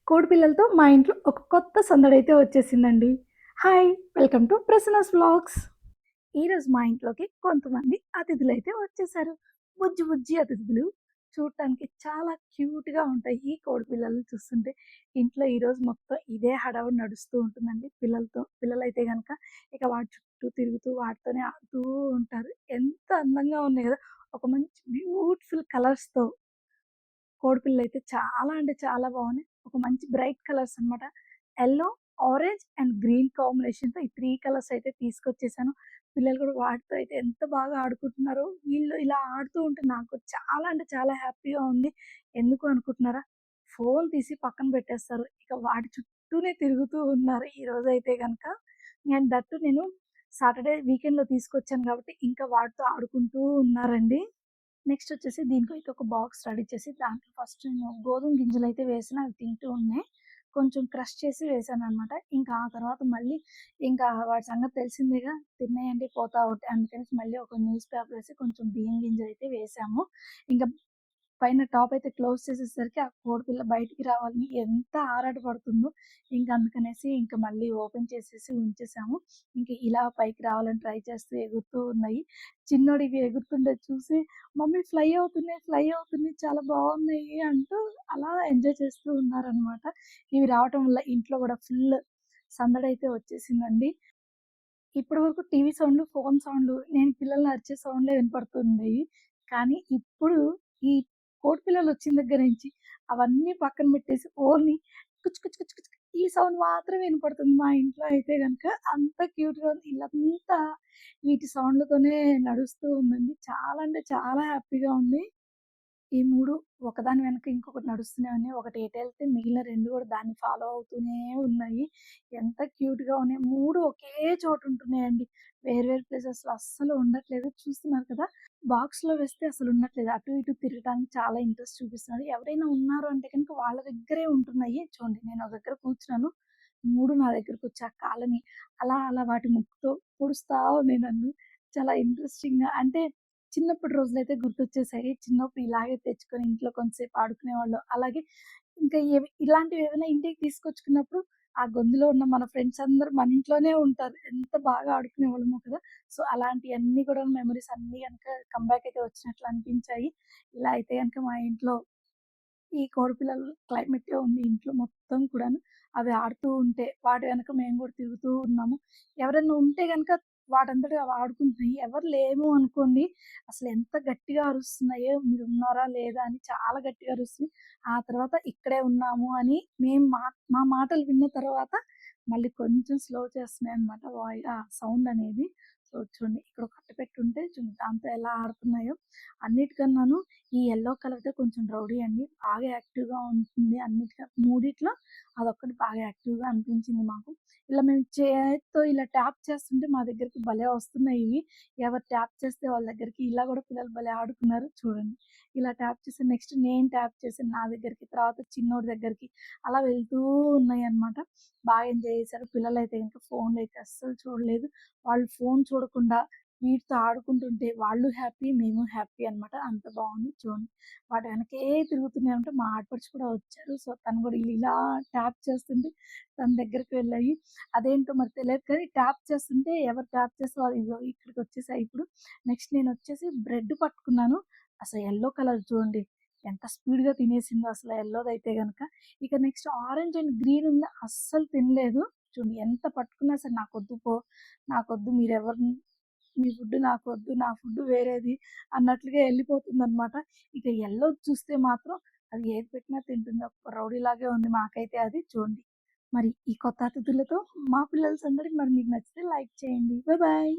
కోడిపిల్లలతో మా ఇంట్లో ఒక కొత్త సందడైతే వచ్చేసిందండి. Hi! Welcome to Prasanna's vlogs. ఈరోజు మా ఇంట్లోకి కొంతమంది అతిథులైతే వచ్చేసారు. బుజ్జి బుజ్జి అతిథులు. చూడటానికి చాలా క్యూట్‌గా ఉంటాయి ఈ కోడిపిల్లలు చూస్తుంటే. ఇంట్లో ఈరోజు మొత్తం ఇదే హడావుడి నడుస్తూ ఉంటుందండి పిల్లలతో. పిల్లలైతే గనక ఇక వాటి చుట్టూ తిరుగుతూ వాటితోనే ఆడుతూ ఉంటారు. ఎంత అందంగా ఉన్నాయి గదా! ఒక మంచి బ్యూటిఫుల్ కలర్స్‌తో కోడిపిల్లలైతే చాలా అంటే చాలా బాగున్నాయి. ఒక మంచి బ్రైట్ కలర్స్ అన్నమాట. యెల్లో, ఆరెంజ్ అండ్ గ్రీన్ కాంబినేషన్‌తో ఈ 3 కలర్స్ అయితే తీసుకొచ్చేసాను. పిల్లలు కూడా వాటితో అయితే ఎంత బాగా ఆడుకుంటున్నారో. వీళ్ళు ఇలా ఆడుతూ ఉంటే నాకు చాలా అంటే చాలా హ్యాపీగా ఉంది. ఎందుకు అనుకుంటున్నారా? ఫోన్ తీసి పక్కన పెట్టేస్తారు. ఇక వాటి చుట్టూనే తిరుగుతూ ఉన్నారు ఈరోజైతే గనక. అండ్ దట్ నేను సాటర్‌డే వీకెండ్‌లో తీసుకొచ్చాను కాబట్టి ఇంకా వాటితో ఆడుకుంటూ ఉన్నారండి. నెక్స్ట్ వచ్చేసి దీనికైతే ఒక బాక్స్ రెడీ చేసి దాంట్లో ఫస్ట్ నేను గోధుమ గింజలైతే వేసినా అవి తింటూ ఉన్నాయి. కొంచెం క్రష్ చేసి వేశాననమాట. ఇంకా ఆ తర్వాత మళ్ళీ ఇంకా వాటి సంగతి తెలిసిందేగా తిన్నయంటే పోతా ఉంటాయి. అందుకనేసి మళ్ళీ ఒక న్యూస్ పేపర్ ఏసి కొంచెం బియ్యం గింజలైతే వేశాము. ఇంకా పైన టాప్ అయితే క్లోజ్ చేసేసరికి ఆ కోడిపిల్ల బయటికి రావాలని ఎంత ఆరాటపడుతుందో, ఇంక అందుకనేసి ఇంక మళ్ళీ ఓపెన్ చేసేసి ఉంచేసాము. ఇంక ఇలా పైకి రావాలని ట్రై చేస్తూ ఎగురుతూ ఉన్నాయి. చిన్నోడు ఇవి ఎగురుతుండేది చూసి, "మమ్మీ ఫ్లై అవుతున్నాయి, ఫ్లై అవుతున్నాయి చాలా బాగున్నాయి" అంటూ అలా ఎంజాయ్ చేస్తూ ఉన్నారనమాట. ఇవి రావటం వల్ల ఇంట్లో గూడా ఫుల్ సందడైతే వచ్చేసిందండి. ఇప్పటి వరకు టీవీ సౌండ్‌లు, ఫోన్ సౌండ్‌లు, నేను పిల్లల్ని అరిచే సౌండ్‌లే వినపడుతుండేయి. కానీ ఇప్పుడు ఈ కోడిపిల్లలొచ్చిన దగ్గర నుంచి అవన్నీ పక్కన పెట్టేసి ఓన్లీ కుచ్ కుచ్ కుచ్ కుచ్ ఈ సౌండ్ మాత్రమే వినపడుతుంది మా ఇంట్లో అయితే గనక. అంత క్యూట్‌గా ఉంది. ఇల్లంతా వీటి సౌండ్‌లతోనే నడుస్తూ ఉందండి. చాలా అంటే చాలా హ్యాపీగా ఉంది. ఈ 3 ఒకదాని వెనక ఇంకొకటి నడుస్తూనే ఉన్నాయి. ఒకటి ఎటెళ్తే మిగిలిన 2 కూడా దాన్ని ఫాలో అవుతూనే ఉన్నాయి. ఎంత క్యూట్‌గా ఉన్నాయి. 3 ఒకే చోట ఉంటున్నాయండి. వేరు వేరు ప్లేసెస్‌లో అస్సలు ఉండట్లేదు. చూస్తున్నారు కదా! బాక్స్‌లో వేస్తే అసలు ఉండట్లేదు. అటు ఇటు తిరగటానికి చాలా ఇంట్రెస్ట్ చూపిస్తున్నాడు. ఎవరైనా ఉన్నారు అంటే గనుక వాళ్ళ దగ్గరే ఉంటున్నాయి. చూడండి నేను ఒక దగ్గర కూర్చున్నాను. 3 నా దగ్గరకొచ్చి ఆ కాళ్ళని అలా అలా వాటి ముక్కుతో పొడుస్తా ఉన్నాయి నన్ను. చాలా ఇంట్రెస్టింగ్‌గా అంటే చిన్నప్పటి రోజులైతే గుర్తొచ్చేసాయి. చిన్నప్పుడు ఇలాగే తెచ్చుకొని ఇంట్లో కొంతసేపు ఆడుకునేవాళ్ళం. అలాగే ఇంకా ఇలాంటివేవైనా ఇంటికి తీసుకొచ్చుకున్నప్పుడు, ఆ గొంతులో ఉన్న మన ఫ్రెండ్స్ అందరూ మన ఇంట్లోనే ఉంటారు. ఎంత బాగా ఆడుకునేవాళ్ళమో కదా! సో, అలాంటియన్నీ కూడా మెమోరీస్ అన్నీ గనక కమ్‌బ్యాక్ అయితే వచ్చినట్లు అనిపించాయి. ఇలా అయితే గనక మా ఇంట్లో ఈ కోడిపిల్లలు క్లైమేటే ఉంది ఇంట్లో మొత్తం కూడాను. అవి ఆడుతూ ఉంటే, వాటి వెనక మేము గూడా తిరుగుతూ ఉన్నాము. ఎవరైనా ఉంటే గనక వాటంతట అవి ఆడుకుంటున్నాయి. ఎవరు లేము అనుకోండి, అసలెంత గట్టిగా అరుస్తున్నాయో, మీరున్నారా లేదా అని చాలా గట్టిగా అరుస్తున్నాయి. ఆ తర్వాత ఇక్కడే ఉన్నాము అని మేము మా మాటలు విన్న తర్వాత మళ్ళీ కొంచెం స్లో చేస్తున్నాయన్నమాట సౌండ్ అనేది. సో, చూడండి ఇక్కడ ఒక అట్టపెట్టుంటే చూడండి దాంతో ఎలా ఆడుతున్నాయో. అన్నిటికన్నాను ఈ యెల్లో కలర్‌దే కొంచెం రౌడీ అండి. బాగా యాక్టివ్‌గా ఉంటుంది మూడిట్లో అదొక్కటి బాగా యాక్టివ్‌గా అనిపించింది మాకు. ఇలా మేము చేత్తో ఇలా ట్యాప్ చేస్తుంటే మా దగ్గరికి భలే వస్తున్నాయి ఇవి. ఎవరు ట్యాప్ చేస్తే వాళ్ళ దగ్గరికి ఇలా గూడా పిల్లలు భలే ఆడుకున్నారు చూడండి. ఇలా ట్యాప్ చేసి నెక్స్ట్ నేను ట్యాప్ చేశాను నా దగ్గరికి, తర్వాత చిన్నోడి దగ్గరికి అలా వెళ్తూ ఉన్నాయన్నమాట. బాగా ఎంజాయ్ చేశారు. పిల్లలైతే గనుక ఫోన్‌లయితే అస్సలు చూడలేదు. వాళ్ళు ఫోన్ చూడకుండా వీటితో ఆడుకుంటుంటే వాళ్ళు హ్యాపీ, మేము హ్యాపీ అనమాట. అంత బావుంది చూడండి. వాటి వెనకే తిరుగుతున్నాయంటే మా ఆడపడుచు కూడా వచ్చారు. సో, తను కూడా ఇలా ట్యాప్ చేస్తుంటే తన దగ్గరికి వెళ్ళాయి. అదేంటో మరి తెలియదు కానీ ట్యాప్ చేస్తుంటే ఎవరు ట్యాప్ చేస్తే వాళ్ళు ఇగో ఇక్కడికొచ్చేసాయి ఇప్పుడు. నెక్స్ట్ నేనొచ్చేసి బ్రెడ్ పట్టుకున్నాను. అసలు యెల్లో కలర్ చూడండి. ఎంత స్పీడ్‌గా తినేసిందో అసల యెల్లోదైతే గనక. ఇక నెక్స్ట్ ఆరెంజ్ అండ్ గ్రీన్ ఉంది అస్సలు తినలేదు. చూడండి ఎంత పట్టుకున్నా సరే నాకొద్దు పో, నాకొద్దు మీరెవరిని మీ ఫుడ్ నాకొద్దు. నా ఫుడ్ వేరేది అన్నట్లుగా ఎళ్ళిపోతుందనమాట. ఇక యెల్లోది చూస్తే మాత్రం అది ఏది పెట్టినా తింటుంది. ఒక రౌడీలాగే ఉంది మాకైతే అది చూడండి. మరి ఈ కొత్త అతిథులతో మా పిల్లల సందడి మరి మీకు నచ్చితే లైక్ చేయండి. Bye bye.